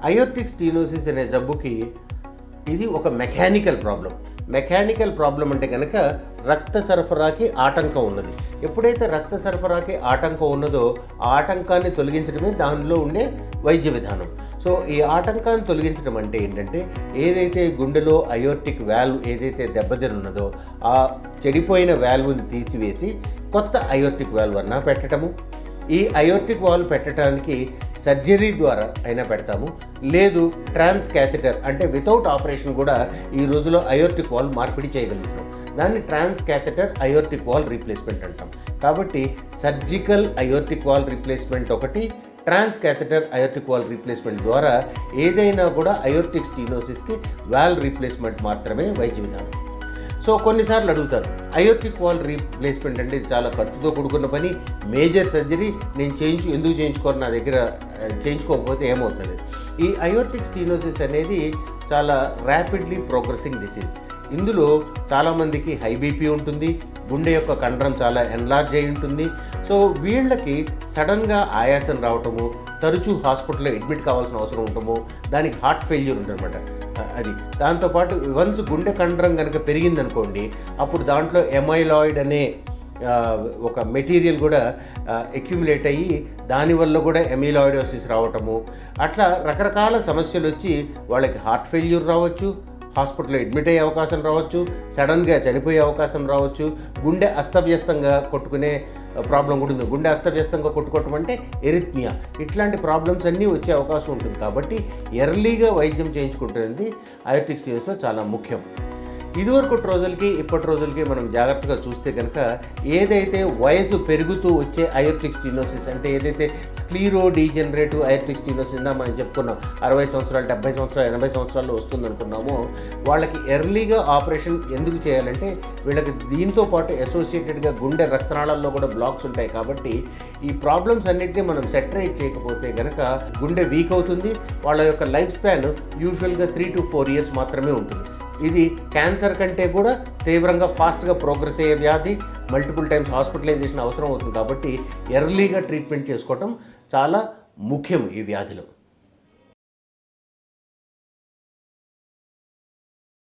Aortic stenosis అనే జబ్బుకి ఇది ఒక మెకానికల్ ప్రాబ్లం అంటే కనుక రక్త సరఫరాకి ఆటంకం ఉన్నది. ఎప్పుడైతే రక్త సరఫరాకి ఆటంకం ఉన్నదో ఆ ఆటంకాన్ని తొలగించడమే దానిలో ఉండే వైద్య విధానం. సో ఈ ఆటంకాన్ని తొలగించడం అంటే ఏంటంటే ఏదైతే గుండెలో అయోర్టిక్ వాల్వ్ ఏదైతే దెబ్బతిని ఉన్నదో ఆ చెడిపోయిన వాల్వ్ని తీసివేసి కొత్త అయోర్టిక్ వాల్వ్ అన్నా పెట్టడము. ఈ అయోర్టిక్ వాల్వ్ పెట్టడానికి సర్జరీ ద్వారా అయినా పెడతాము, లేదు ట్రాన్స్ క్యాథెటర్ అంటే వితౌట్ ఆపరేషన్ కూడా ఈ రోజులో అయోర్టిక్ వాల్వ్ మార్పిడి చేయగలుగుతున్నాం. దాన్ని ట్రాన్స్ క్యాథెటర్ అయోర్టిక్ వాల్వ్ రీప్లేస్మెంట్ అంటాం. కాబట్టి సర్జికల్ అయోర్టిక్ వాల్వ్ రీప్లేస్మెంట్ ఒకటి, ట్రాన్స్ క్యాథెటర్ అయోర్టిక్ వాల్వ్ రీప్లేస్మెంట్ ద్వారా ఏదైనా కూడా అయోర్టిక్ స్టీనోసిస్కి వాల్వ్ రీప్లేస్మెంట్ మాత్రమే వైద్య విధానం. సో కొన్నిసార్లు అడుగుతారు, అయోర్టిక్ వాల్వ్ రీప్లేస్మెంట్ అంటే ఇది చాలా ఖర్చుతో కూడుకున్న పని, మేజర్ సర్జరీ, నేను ఎందుకు చేయించుకోరు, నా దగ్గర చేయించుకోకపోతే ఏమవుతుంది. ఈ అయోర్టిక్ స్టీనోసిస్ అనేది చాలా ర్యాపిడ్లీ ప్రోగ్రెసింగ్ డిసీజ్. ఇందులో చాలామందికి హై బీపీ ఉంటుంది, గుండె యొక్క కండరం చాలా ఎన్లార్జ్ అయి ఉంటుంది. సో వీళ్ళకి సడన్గా ఆయాసం రావటము, తరచూ హాస్పిటల్లో అడ్మిట్ కావాల్సిన అవసరం ఉండటము, దానికి హార్ట్ ఫెయిల్యూర్ ఉంటుందన్నమాట. అది దాంతోపాటు వన్స్ గుండె కండరం కనుక పెరిగిందనుకోండి, అప్పుడు దాంట్లో ఎమైలాయిడ్ అనే ఒక మెటీరియల్ కూడా అక్యుములేట్ అయ్యి దానివల్ల కూడా ఎమిలాయిడోసిస్ రావటము, అట్లా రకరకాల సమస్యలు వచ్చి వాళ్ళకి హార్ట్ ఫెయిల్యూర్ రావచ్చు, హాస్పిటల్లో అడ్మిట్ అయ్యే అవకాశం రావచ్చు, సడన్గా చనిపోయే అవకాశం రావచ్చు, గుండె అస్తవ్యస్తంగా కొట్టుకునే ప్రాబ్లం కూడా ఉంది. గుండె అస్తవ్యస్తంగా కొట్టుకోవటం అంటే ఎరిథ్మియా, ఇట్లాంటి ప్రాబ్లమ్స్ అన్నీ వచ్చే అవకాశం ఉంటుంది. కాబట్టి ఎర్లీగా వైద్యం చేయించుకుంటున్నది అయోర్టిక్ స్టీనోసిస్లో చాలా ముఖ్యం. ఇదివరకు రోజులకి ఇప్పటి రోజులకి మనం జాగ్రత్తగా చూస్తే కనుక ఏదైతే వయసు పెరుగుతూ వచ్చే అయోర్టిక్ స్టీనోసిస్ అంటే ఏదైతే స్క్లీరో డీజెనరేటివ్ అయోర్టిక్ స్టీనోసిస్ మనం చెప్పుకున్నాం, 60 సంవత్సరాలు 70 సంవత్సరాలు 80 సంవత్సరాల్లో వస్తుంది అనుకున్నామో, వాళ్ళకి ఎర్లీగా ఆపరేషన్ ఎందుకు చేయాలంటే వీళ్ళకి దీంతో పాటు అసోసియేటెడ్గా గుండె రక్తనాళాల్లో కూడా బ్లాక్స్ ఉంటాయి. కాబట్టి ఈ ప్రాబ్లమ్స్ అన్నింటినీ మనం సెటరేట్ చేయకపోతే కనుక గుండె వీక్ అవుతుంది. వాళ్ళ యొక్క లైఫ్ స్పాన్ యూజువల్గా 3 to 4 years మాత్రమే ఉంటుంది. ఇది క్యాన్సర్ కంటే కూడా తీవ్రంగా ఫాస్ట్గా ప్రోగ్రెస్ అయ్యే వ్యాధి, మల్టిపుల్ టైమ్స్ హాస్పిటలైజేషన్ అవసరం అవుతుంది. కాబట్టి ఎర్లీగా ట్రీట్మెంట్ చేసుకోవటం చాలా ముఖ్యం ఈ వ్యాధిలో.